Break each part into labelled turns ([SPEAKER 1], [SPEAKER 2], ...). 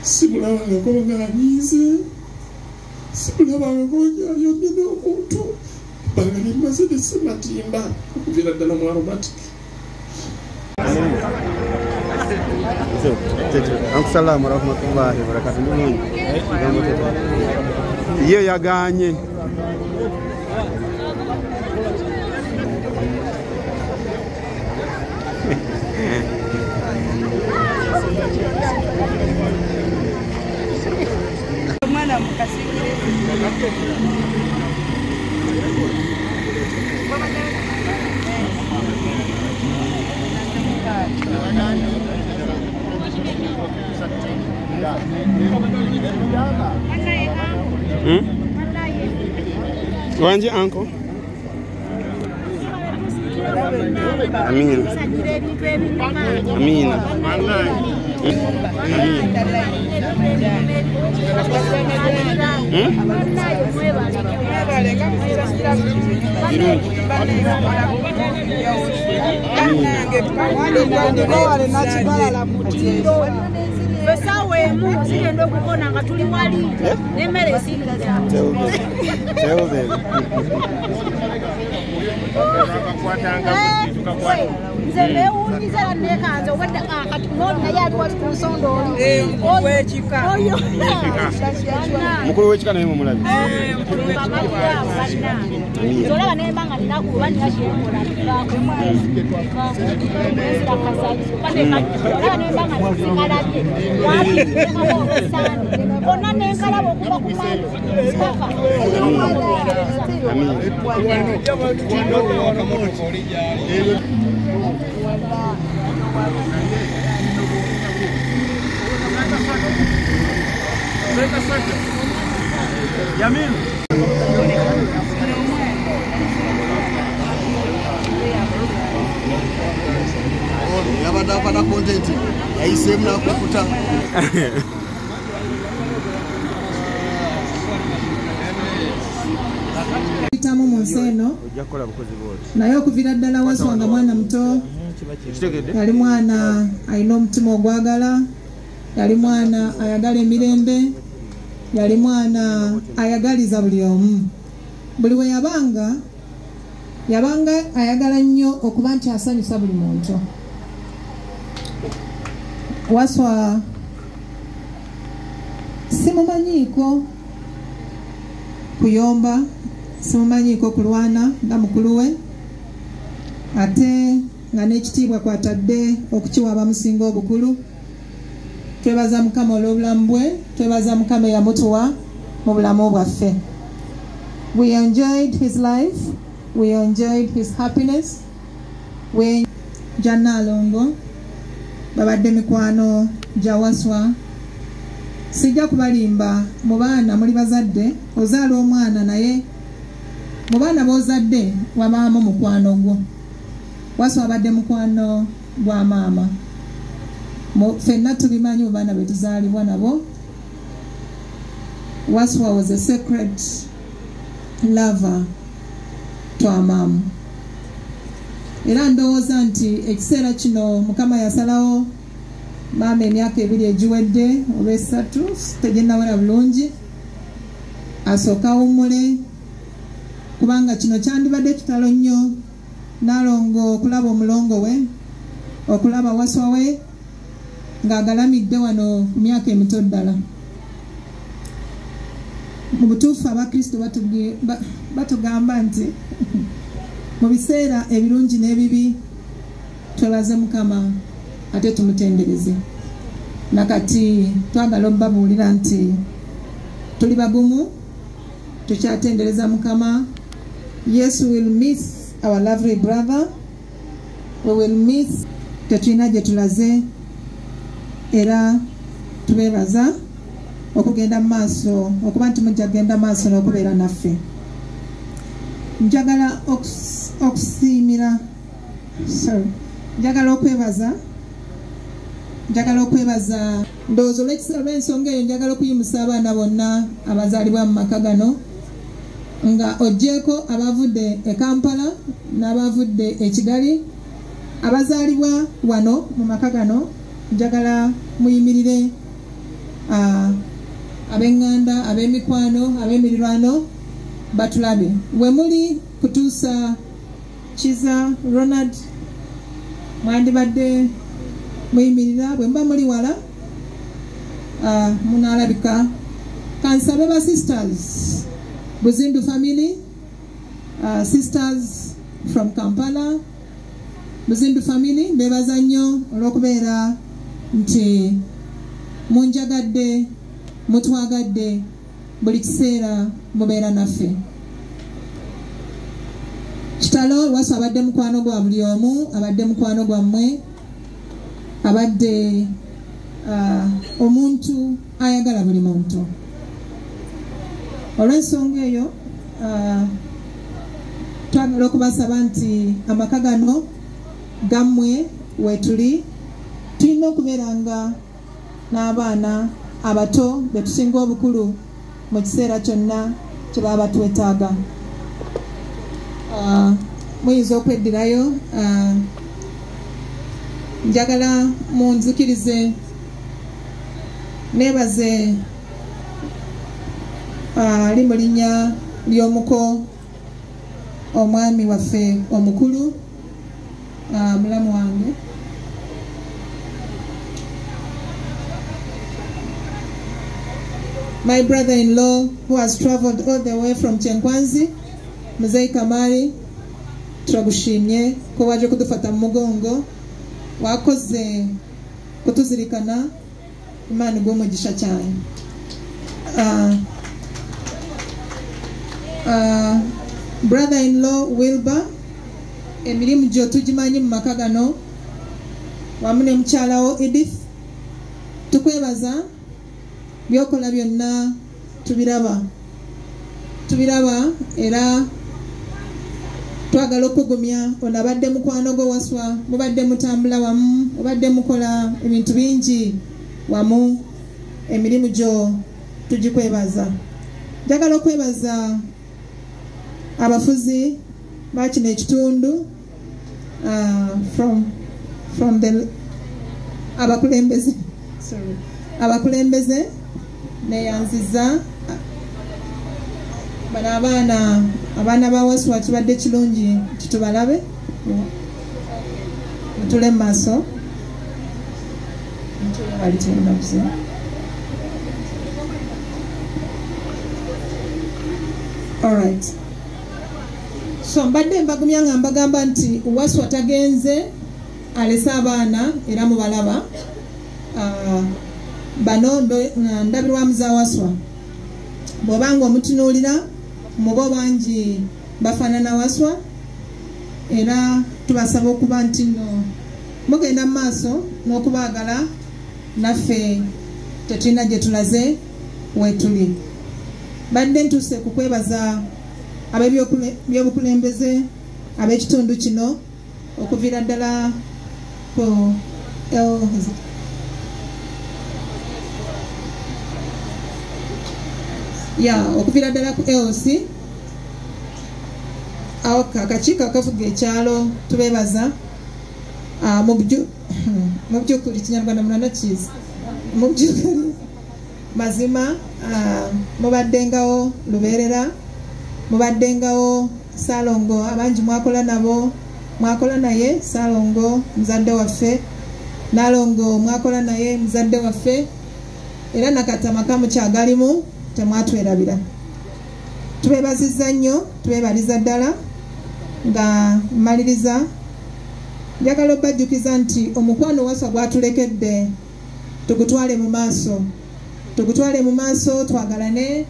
[SPEAKER 1] simulabanga ko ng'anyiize, simulabanga ko ng'ayomye n'omuntu, banga limaze ne sematimba okuviira ddala mu aromatic.
[SPEAKER 2] Assalamu warahmatullahi wabarakatuh. Iyo yaganye.
[SPEAKER 3] Mwana mkasikire.
[SPEAKER 2] Wanje uncle. Amina. Amina.
[SPEAKER 4] Besawe mu sigendo kukona nga tuli wali nemere singa
[SPEAKER 2] Tell them.
[SPEAKER 4] nzebe unizera nekanzo wadda akati nona yali wali kunsondo oyo
[SPEAKER 2] Mukulu w'ekika naye mumulabi.
[SPEAKER 4] Zola nembanga ninakuba ninashyekola ona nenkalaba okuba ku mando
[SPEAKER 1] Yamin.
[SPEAKER 5] Yabada pada content yaisemu na kukuta
[SPEAKER 6] Tamu monseno naye okuviira ddala Waswanga mwana muto yali mwana alina omutima ogwagala, yali mwana ayagala emirembe, yali mwana ayagaliza buli omu. Buli we yabanga ayagala nnyo okuba nti asanyusa buli muntu. Waswa simumanyiiko kuyomba, simumanyiiko kulwana nga mukulu we, ate nga n'ekitiibwa kwatadde okukiwa abamusinga obukulu. Twebaza Mukama olw'obulamu bwe, twebaza Mukama eyamutuwa mu bulamu bwaffe. We enjoyed his life, we enjoyed his happiness. We Janalongo babadde mikwano gya Waswa. Sijja kubalimba mu baana muli bazadde, ozaala omwana naye mu baana b'ozadde wa maama mukwano gwo. Waswa abadde mukwano gwa maama. Ffenna tubimanyi mu baana be tuzaalibwa nabo. Waswa was a sacred lover to our mom. Era ndowooza nti ekiseera kino Mukama yasalawo maama emyaka 2 egiwedde oba 3 teginnawera bulungi asooka awummule, kubanga kino kyandibadde kitalo nnyo Nalongo okulaba omulongo we, okulaba Waswa we ng'agalamidde wano ku myaka emito ddala. Mu butuufu Abakristo batugamba nti mu biseera ebirungi n'ebibi twebaze Mukama ate tumutendereze. Nakati twagala obabuulira nti tuli bagumu, tukyatendereza Mukama. Yes, we will miss our lovely brother. We will miss tetulina gye tulaze, era tubeebaza okugenda maaso, okuba nti mujja kugenda maaso n'okubeera naffe. Njagala okusiimira, njagala okwebaza ndowooza olw'ensonga eyo njagala okuyimusa abaana bonna abazaalibwa mu maka gano, nga oggyeko abavudde e Kampala n'abavudde e Kigali. Abazaalibwa wano mu maka gano njagala muyimirire ab'eŋŋanda, ab'emikwano, ab'emirirwano batulabe. We muli kutuusa Kiza Ronald mwandibadde muyimirira, bwe muba muli wala munaalabika. Kansabe ba sisters Buzindu family, sisters from Kampala, Buzindu family, bebaza nnyo olw'okubeera nti munjagadde, mutwagadde, buli kiseera mubeera naffe. Kitalo Waswa abadde mukwano gwa buli omu, abadde mukwano gwammwe, abadde omuntu ayagala buli muntu. Olw'ensonga eyo twagala okubasaba nti amaka gano gammwe wetuli tulina okubeeranga n'abaana abato be tusinga obukulu mu kiseera kyonna kye baba batwetaaga. Muyinza okweddirayo. Njagala munzikirize neebaze ali mu linnya ly'omuko omwami waffe omukulu, mulamu wange, my brother-in-law who has traveled all the way from Chenkwanzi, Mzee Kamari, turagushimye ko waje kudufata mu mugongo, wakoze kutuzirikana, Imana iguhe umugisha cyane. Brother-in-law Wilbur, emirimu gyo tugimanyi mu maka gano, wamu ne mukyalawo Edith, tukwebaza byokola byonna tubiraba era twagala okugumya. Ono abadde mukwano gwo Waswa, mubadde mutambula wamu, mubadde mukola ebintu bingi wamu, emirimu gyo tugikwebaza. Njagala okwebaza abafuzi ba kino ekitundu, from the abakulembeze neyanziza bano abaana ba Waswa. Kibadde kirungi titubalabe, mutule mu maaso. Alright. So mbadde mbagumya nga mbagamba nti Waswa tagenze, alese abaana era mubalaba. Bano ndabirwamu za Waswa. Bw'obanga omutunuulira mubo bangi bafaanana Waswa, era tubasaba okuba nti nno mugenda mu maaso n'okubaagala, naffe tetulina gye tulaze wetuli. Badde ntuuse kukwebaza ab'ebyobukulembeze ab'ekitundu kino okuviira ddala ku okuviira ddala ku LC, awo akakiiko akafuga ekyalo tubeebaza. Mu bujjukuli Kinyarwanda munana kiizi, mu bujjukuli mazima, mubaddengawo Lubeerera, mubaddengawo Salongo, abangi mwakola nabo, mwakola naye Salongo muzadde waffe, Nalongo mwakola naye muzadde waffe, era nakatama kamukyagalimu temwatwerabira. Tubeebazizza nnyo, tubeebaliza ddala. Nga mmaliriza, njagala obajjukiza nti omukwano Waswa gwatulekedde tugutwale mu maaso, twagalane,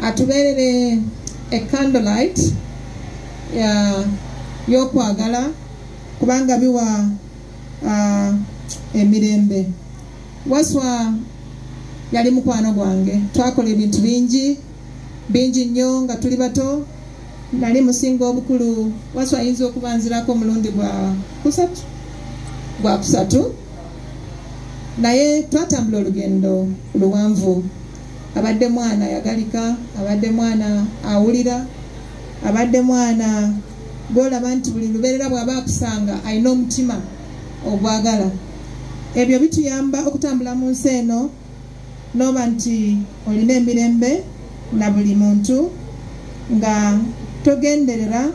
[SPEAKER 6] atubeerere a candlelight y'okwagala, kubanga biwa emirembe. Waswa yali mukwano gwange, twakola ebintu bingi nnyo nga tuli bato. Nali musinga obukulu, Waswa ayinza okubanzirako omulundi gwa kusatu, naye twatambula olugendo luwanvu. Abadde mwana yagalika, abadde mwana awulira, abadde mwana gw'olaba nti buli lubeerera bw'aba akusanga alina omutima ogwagala. Ebyo bituyamba okutambula mu nsi eno noba nti olina emirembe na buli muntu nga togenderera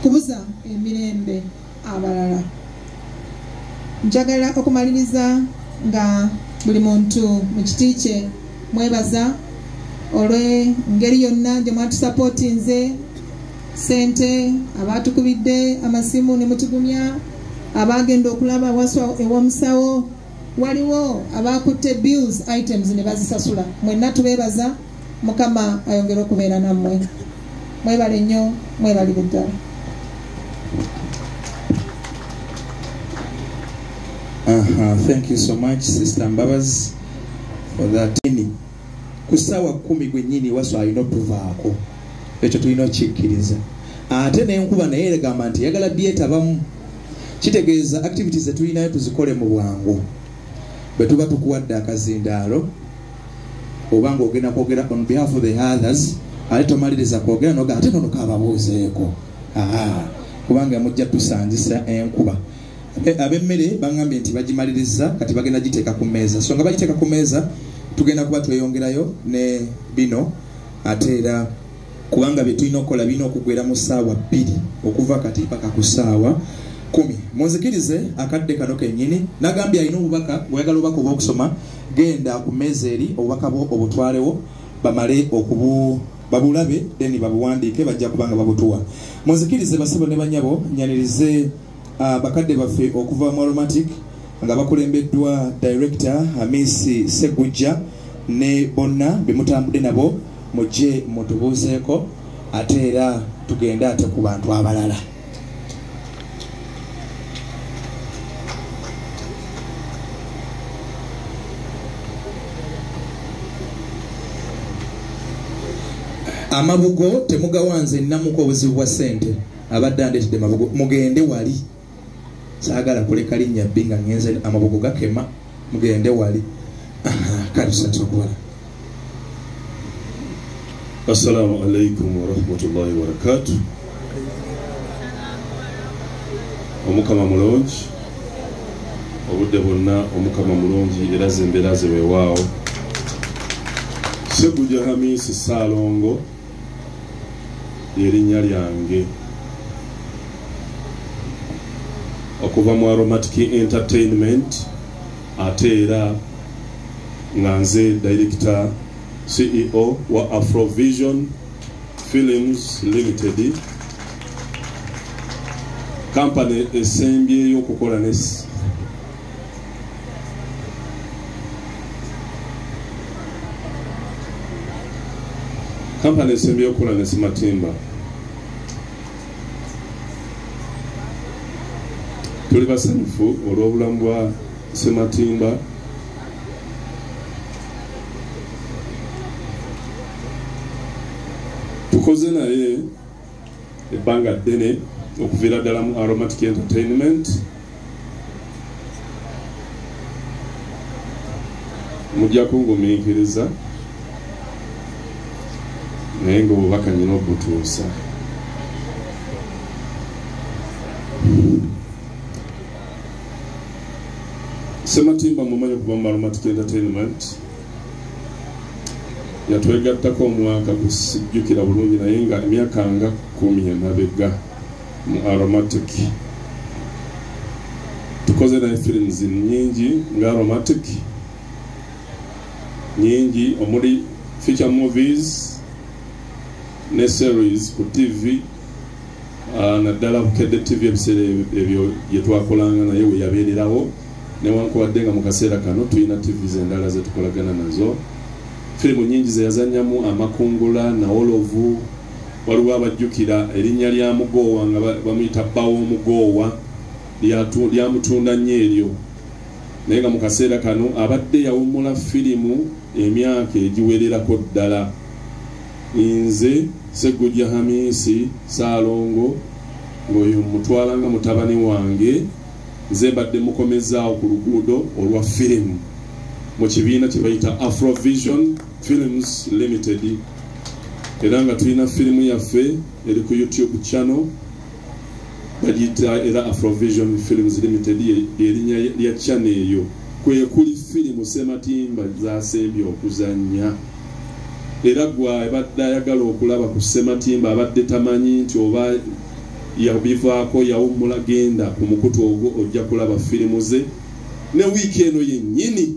[SPEAKER 6] kubuza emirembe abalala. Njagala okumaliriza nga buli muntu mu kiti kye mwebaza olw'engeri yonna gye mwatusapotinze, sente, abatukubidde amasimu ne mutugumya, abagenda okulaba waswa ew'omusawo, waliwo abakutte bills items ne bazisasula. Mwenna tubeebaza, Mukama ayongere okubeera nammwe. Mwebale nnyo, mwebalire ddala.
[SPEAKER 1] Thank you so much, Sister Mbabas, for that. Kusawa 10 gwennyini waswa alina otuvaako. Ekyo tulina okikkiriza. Ate n'enkuba naye egamba nti yagala byetabamu. Kitegeeza activities zetulinayo tuzikole mu bwangu. Bwe tuba tukuwadde akazindaalo oba ng'ogenda kwogera on behalf of the others, ate tomaliriza kwogera noga ate nono kababuuzeeko. Kubanga mujja tusangisa enkuba. Ab'emmere bangambye nti bagimaliriza kati bagenda giteeka ku mmeeza. So nga bagiteeka ku mmeeza tugenda kuba tweyongerayo ne bino ate era kubanga bye tulina okukola birina okugwera mu ssaawa 2 okuva kati paka ku ssaawa 10. Munzikirize akadde kano kennyini. Nagambye alina obubaka bweyagala obubaka obw'okusoma, genda ku mmeeza eri obubaka bwo obutwalewo bamale babulabe then babuwandiike bajja kubanga babutuwa. Munzikirize basebo ne banyabo nyanirize bakadde baffe okuva mu Aromatic nga bakulembeddwa Director Hamisi Segujja ne bonna bemutambudde nabo mujje mutubuuzeeko ate era tugenda ate ku bantu abalala. Amabugo temugawanze nnamuko obuzibu bwa ssente abadde andeetedde mabugo mugende wali. Saagala kuleka linnya binga ngenze amabugo gakema mugende wali. Kalisatu okuwala.
[SPEAKER 7] Assalamu alaikum wa rahmatullahi wa barakatuh. Omukama mulungi obudde bwonna omukama mulungi era zembera ze weewaawo. Segujja Hamisi Saalongo lyerinnya lyange okuva mu Aromatic Entertainment ate era nga nze Director CEO wa Afrovision Films Limited, company esembyeyo okukola company esembyeyo okukola ne Matimba. Tuli basanyufu olw'obulamu bwa Matimba. Tukoze naye ebbanga ddene okuviira ddala mu Aromatic Entertainment. Mujja kungumiikiriza naye ng'obubaka nnyina obutuusa. Matimba mumanyi okuva mu Aromatic Entertainment yatwegattako omwaka gusijjukira bulungi naye nga emyaka nga 10 emabega mu Aromatic. Tukoze naye films nyingi nga Aromatic nyingi omuli feature movies ne series ku TV naddala Bukedde TV ebiseera ebyo bye twakolanga naye we yabeererawo newankubadde nga mu kaseera kano tulina TVs endala ze tukolagana nazo. Firimu nyingi ze yazannyamu Amakungula na Olovu, waliwo abajjukira erinnya lya Mugowa nga bamuyita Bbawo Mugowa lyamutunda nnyo eryo, naye nga mu kaseera kano abadde yawummula firimu emyaka egiwererako ddala. Nze Segujja Hamisi Saalongo ng'oyo mutwala nga mutabani wange, nze mbadde mukomezaawo ku luguudo olwa firimu mu kibiina kye bayita Afrovision Films Limited, era nga tulina firimu yaffe eri ku YouTube channel bagiyita era Afrovision Films Limited erinnya lya channel eyo kwe kuli filimu Ssematimba zasembye okuzannya era gwa ebadde ayagala okulaba ku Ssematimba abadde tamanyi nti oba yabivaako yawummula genda ku mukutu ogwo ojja kulaba filimu ze ne wiiki eno yennyini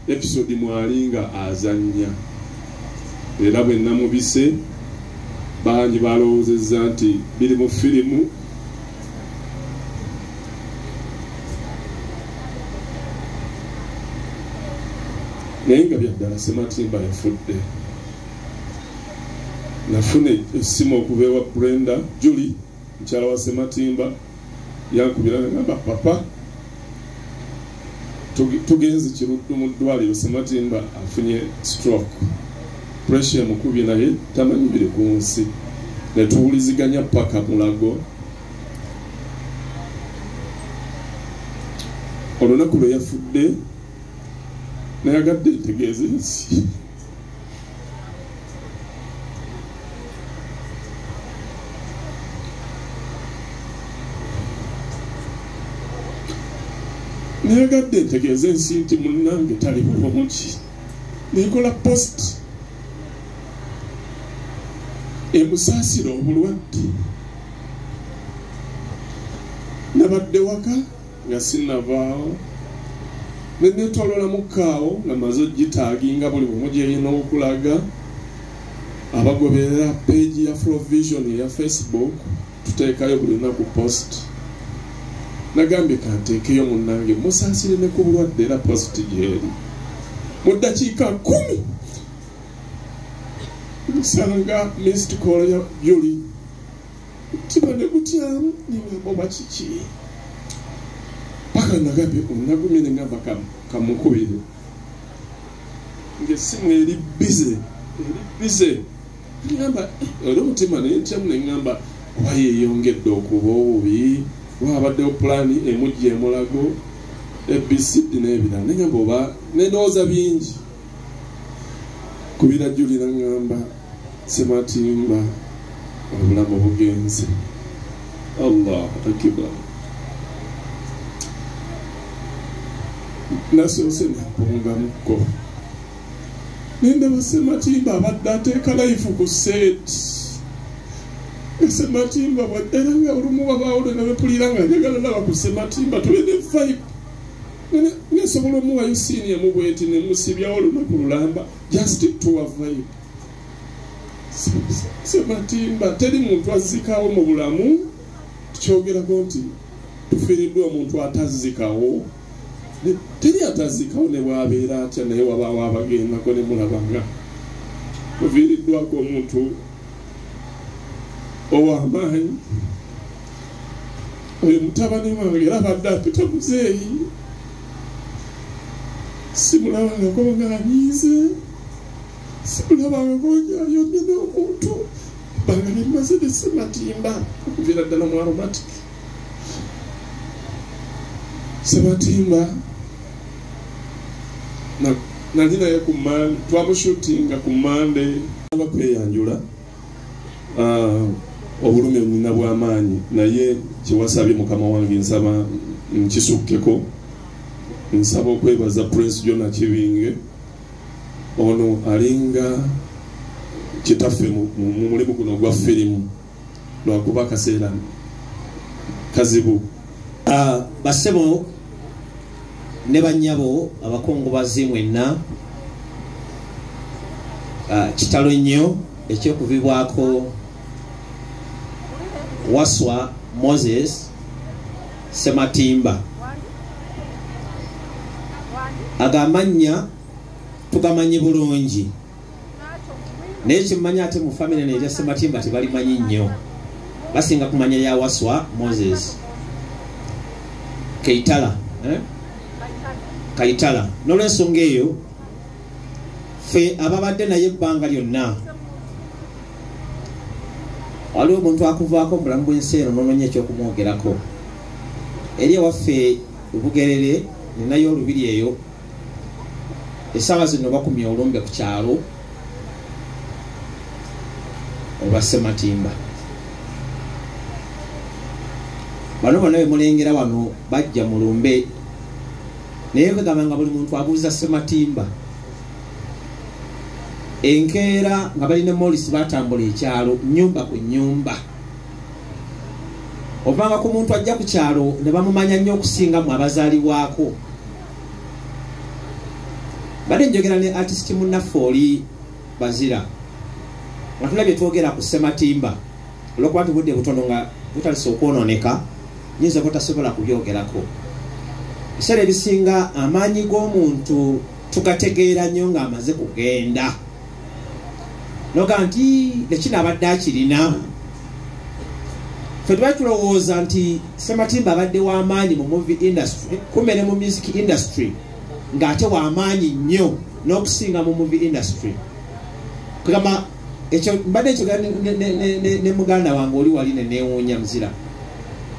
[SPEAKER 7] episode mwalinga azannya era bwe namubise bangi balowoozezza nti biri mu filimu naye nga byaddala Ssematimba yafudde. Nafuna essimu okuva ewa Brenda Julie mukyala wa Ssematimba yankubira ngamba papa tugenze kiruddu mu ddwaliro Ssematimba afunye stroke pressure mukubye naye tamanyi biri ku nsi ne tuwuliziganya paka Mulago. Olunaku lwe yafudde nayagadde ntegeeze ensi nayagadde ntegeeze ensi nti munnange tali bulungi nekola post emusaasira obulwadde nabadde waka nga sinnavaawo nenetolola mukaawo nga maze ogitaaginga buli bumu gyeyina okulaga abagoberera page ya Afrovision eya Facebook tuteekayo buli lunaku post nagambye kanteekeyo munnange musaasire ne ku bulwadde era post gyeri mu ddakiika 10 nsanga missed call ya Julie tiba ne gutyamu ningamba kiki paka nagambye nagumye ne ngamba kamukubire ngesimu eri busy ngamba ero mutima ne ntyamu ne ngamba kuba yeeyongedde okuba obubi wabaddewo pulaani emujja emulago ABCD n'ebirala ne ngamba oba nedowooza bingi kubira Julie nangamba Ssematimba obulamu bugenze. Allahu Akbar. Nasoose napunga mukko nendaba Ssematimba abadde ateeka life ku set Ssematimba bwaddala nga olumu babaawo nebepulira nga njagala laba ku Ssematimba tube ne vibe nesobola omuwayo siini emu bweti nemusibyawo olunaku lulamba just to a vibe. Ssematimba teri muntu azzikawo mu bulamu tukyogerako nti tufiiriddwa omuntu atazzikawo teri atazzikawo ne bwabeera atya naye wabaawo abagendako ne mulabanga tufiiriddwako omuntu ow'amaanyi oyo mutabani wange era abadde apita muzeeyi simulabangako ng'anyiize simulabangako ng'ayomye n'omuntu banga nemaze ne Ssematimba okuviira ddala mu aromatic Ssematimba nali naye ku Mande twamushutinga ku Mande abakweyanjula obulumi nina bw'amaanyi naye kiwasabye mukama wange nsaba nkisukkeko nsaba okwebaza Prince Jonah Kibinge ono alinga kitaffe mu mulimu guno gwa firimu lwakuba akaseera kazibu.
[SPEAKER 8] Bassebo ne bannyabo abakungubazi mwenna kitalo nnyo ekyokuvibwako Waswa Moses Ssematimba agamanya tugamanyi bulungi naye kimanya ate mu family ne ya Ssematimba tebalimanyi nnyo basinga kumanya ya Waswa Moses Kaitala n'olwensonga eyo fe ababadde naye ebbanga lyonna waliwo omuntu akuvaako mulamu bw'ensi eno n'onoonya ekyokumwogerako eri ewaffe Bugerere ninayo olubiri eyo essaawa zino bakumya olumbe ku kyalo olwa Ssematimba bano bonna bemulengera wano bajja mulumbe naye kagamba nga buli muntu abuuza Ssematimba enkeera nga balina Morris batambula ekyalo nyumba ku nyumba obanga ku muntu ajja ku kyalo ne bamumanya nnyo okusinga mu abazaalibwako badde njogera ne artist munnaffe oli Bazira nga tulabye twogera ku Ssematimba olwokuba tubudde butono nga butalisa okwononeka nyinza butasobola kubyogerako ebiseera ebisinga amaanyi g'omuntu tugategeera nnyo ng'amaze kugenda noga nti nekino abadde akirina fe tuba tulowooza nti Ssematimba abadde w'amaanyi mu movie industry kumbe ne mu music industry ng'ate w'amaanyi nnyo n'okusinga mu movie industry kugamba ekyo mbadde ekyogera ne muganda wange oli wali neneewuunya Muzira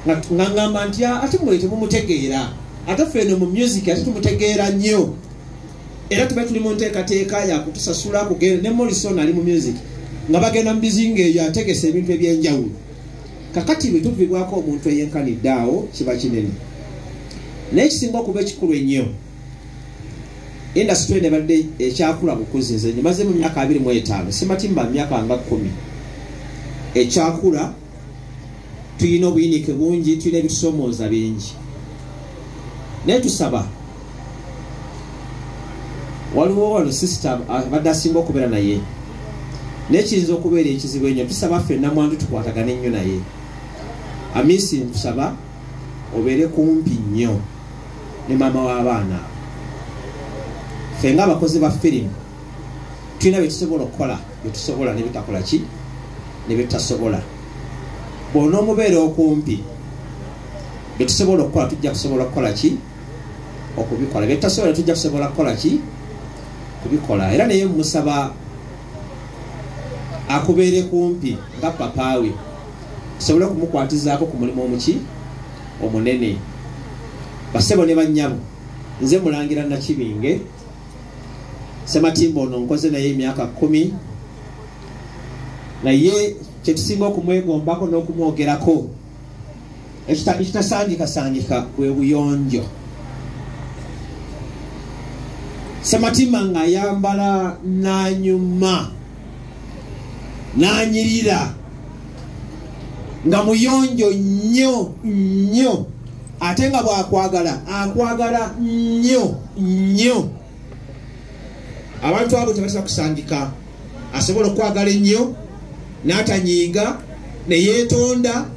[SPEAKER 8] nga ngamba nti ate mwe temumutegeera ate ffeno mu music ate tumutegeera nnyo era tuba tuli mu nteekateeka yakutusasula kugenda ne Morrison ali mu music nga bagenda mu bizinga eyo ategesa ebintu ebyenjawulo kakati bwe tuvibwako omuntu eyenkanidde awo kiba kinene naye ekisinga okuba ekikulu ennyo industry ne badde ekyakula bukuzi nze nyimaze mu myaka 25 Ssematimba myaka nga 10 ekyakula tuyina obuyinike bungi tuyina ebitusomooza bingi naye tusaba waliwo wano system abadde asinga okubeera naye naye kiyinza okubeera ekizibu ennyo tusaba ffenna mwandu tukwatagane nnyo naye Amisi ntusaba obeere kumpi nnyo ne maama w'abaana ffe nga abakozi ba firimu tulina byetusobola okukola byetusobola ne bitakola ki ne byetutasobola bw'ona omubeera okumpi byetusobola okukola tujja kusobola okukola ki okubikola byetutasobola tujja kusobola kukola ki kubikola era naye musaba akubeere kumpi nga papaawe tusobole okumukwatizaako ku mulimu omuki omunene basebo ne bannyabo nze mulangira Nakibinge Ssematimba ono nkoze naye emyaka 10 naye kyetusinga okumwegombako n'okumwogerako ekitasangikasangika bwe buyonjo Ssematimba ng'ayambala n'anyuma n'anyirira nga muyonjo nnyo nnyo ate nga bw'akwagala akwagala nnyo nnyo abantu abo tebatera kusangika asobola okwagala ennyo n'atanyiiga ne yeetonda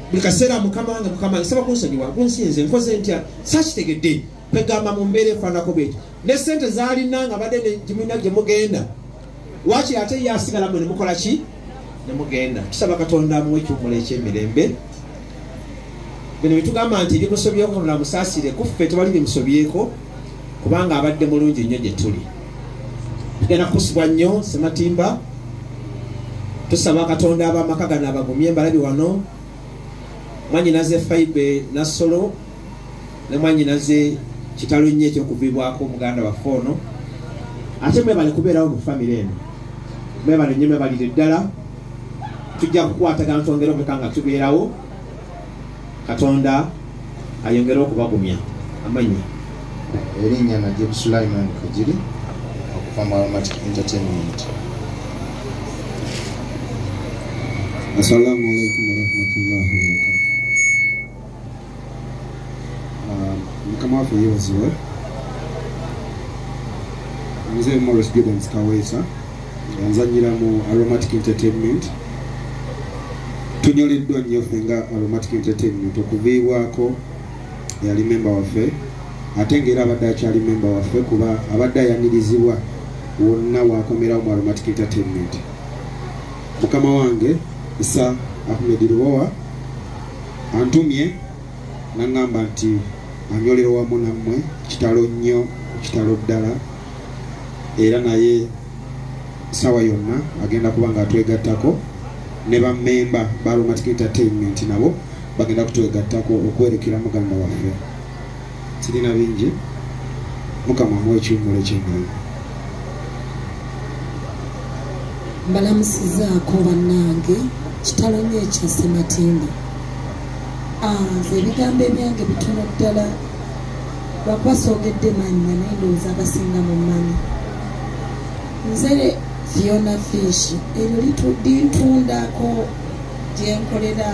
[SPEAKER 8] buli kaseera mukama wange nsaba kunsonyiwa kunsinze nkoze ntya saakitegedde kwegamba mu mbeera efaanako bwetyo ne ssente zaalina nga badde gimina gye mugenda waaki ate ye asigalamu ne mukola ki ne mugenda tusaba Katonda amuwe ekiwumula eky'emirembe bino bitugamba nti ebimusobyeko Katonda musaasire kuffe tewali bimusobyeko kubanga abadde mulungi nnyo gye tuli tugenda kukusibwa nnyo Ssematimba tusaba Katonda ab'amaka gano abagumye mbalabi wano mwanyinaze Faibe Nassolo ne mwanyinaze kitalo nnyo ekyokuvibwako muganda waffe ono ate mwebale kubeerawo mu famire eno mwebale nnyo mwebalire ddala tujja kukwatagana twongere omeka nga tubeerawo Katonda ayongere okubagumya amanyi
[SPEAKER 9] erinnya Najib Sulaiman Kajiri okuva mu Aromatic Entertainment.
[SPEAKER 10] Assalamu alaikum warahmatullahi wabarakatuh. Mukama waffe yeebazibwe. Nze Morris Gibbons Kaweesa nzanyira mu Aromatic Entertainment. Tunyoleddwa nnyo ffe nga Aromatic Entertainment okuviibwako yali memba waffe ate ng'era abadde akyali memba waffe kuba abadde ayanirizibwa wonna waakomerawo mu Aromatic Entertainment. Mukama wange Issa Ahmed Lubowa antumye n'aŋŋamba nti anyolera wamu nammwe kitalo nnyo kitalo ddala era naye sawa yonna agenda kuba nga atwegattako ne bammemba ba Aromatic Entertainment nabo bagenda kutwegattako okwerekera muganda waffe. Sirina bingi Mukama amuwe ekiwummulo eky'emirembe.
[SPEAKER 11] Mbalamusizaako bannange kitalo nnyo ekya Ssematimba nze ebigambo ebyange bitono ddala lwakwasogedde manya naye ndowooza abasinga mu mmanyi. Nze Fiona Fish eryo lintundako gyenkolera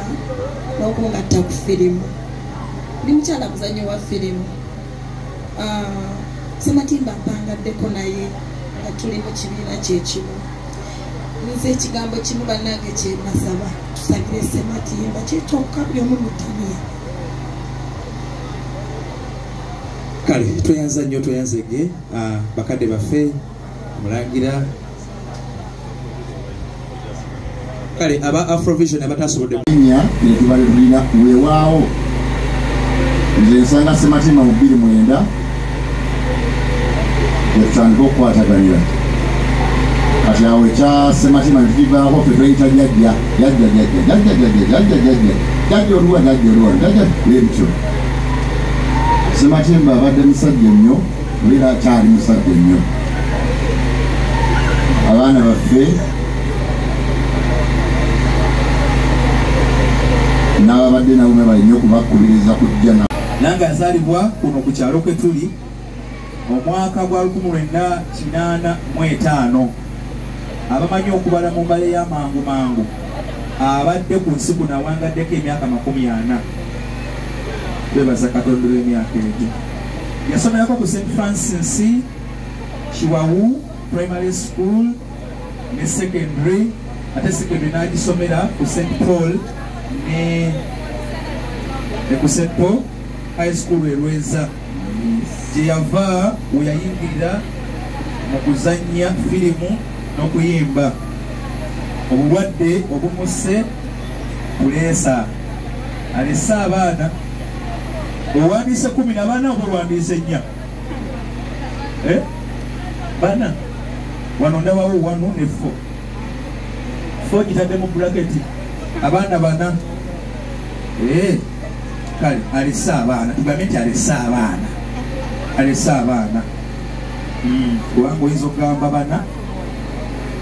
[SPEAKER 11] n'okungatta ku firimu. Ndi mukyala muzannyo wa firimu. Sematimba mpangaddeko naye nga tuli mu kibiina kyekimu. Nze ekigambo kimu bannange kye nasaba tusagire Sematimba kyetokka by'omu mutamiya.
[SPEAKER 1] Kale tweyanza nnyo tweyanzege bakadde baffe mulangira. Kale aba Afrovision abatasobodde
[SPEAKER 12] nya netubalina weewaawo nze nsanga Sematimba mu 29 netutandika okukwataganira kati awo ekya Sematimba netukivaako ffe tweyita jjajja oluwa ebityo. Sematimba abadde musajja nnyo era akyali musajja nnyo. Abaana baffe n'ababadde nabo balina okubakubiriza kujja
[SPEAKER 1] nange yazaalibwa kuno ku kyalo kwe tuli omwaka gwa 1985. Abamanyi okubala mu mbale y'amangu mangu abadde ku nsi kuno awangaddeko emyaka 40. Bebaza Katonda w'emyaka egyo. Yasomerako ku St. Francis Chiwawu Primary School ne secondary, ate secondary n'agisomera ku St. Paul ne ku St. Paul High School Rweza. Gye yava we yayingirira mu kuzannya firimu n'okuyimba. Obulwadde obumuse kuleesa alese abaana. Owandiise 14 oba owandiise 4? Bana wano ndabawo 1 ne 4 gitadde mu braketi abaana 4. Kale alese abaana tugambe nti alese abaana kubanga oyinza okugamba 4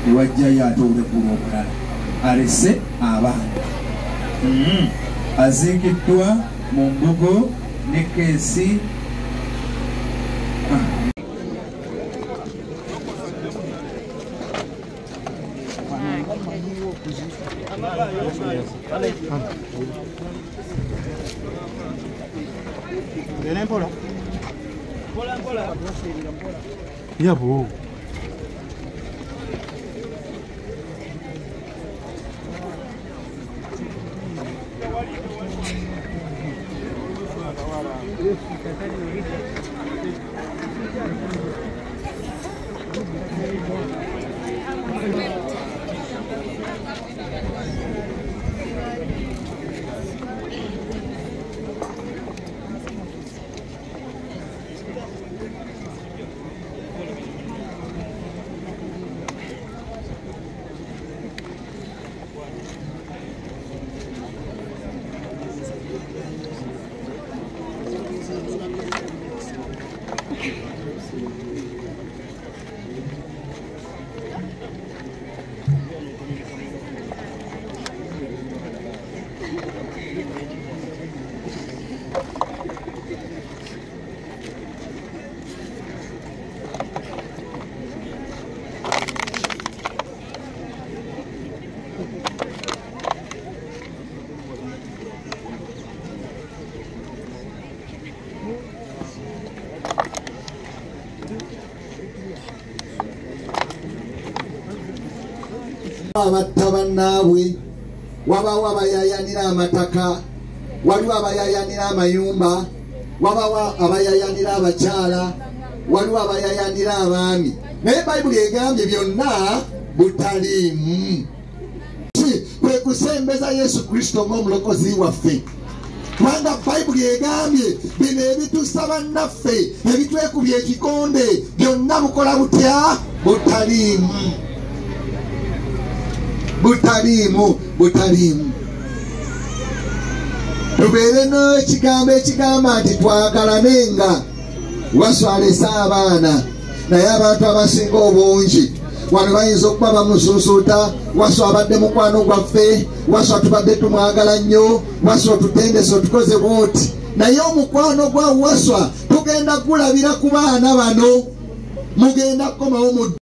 [SPEAKER 1] ewajjayo ate olekula omulala. Alese abaana. Azingiddwa mu Mbogo ne Keesi.
[SPEAKER 2] Yabo.
[SPEAKER 5] abatta bannaabwe, wabawo abayayanira amataka, waliwo abayayanira amayumba, wabawo abayayanira abakyala, waliwo abayayanira abaami. Naye Bayibuli egambye byonna butaliimu. Kwe kusembeza Yesu Kristo ng'omulokozi waffe. Kubanga Bayibuli egambye bino ebitusaba naffe ebitwekubye ekikonde byonna bukola butya? Butaliimu. Tubeere n'ekigambo ekigamba nti twagalanenga. Waswalesa abaana naye abantu abasinga obungi wano bayinza okuba bamusuusuuta Waswa abadde mukwano gwaffe Waswa tubadde tumwagala nnyo Waswa tutendese otukoze bwoti naye omukwano gwa Waswa tugenda kulabira ku baana bano mugenda kukomawo mu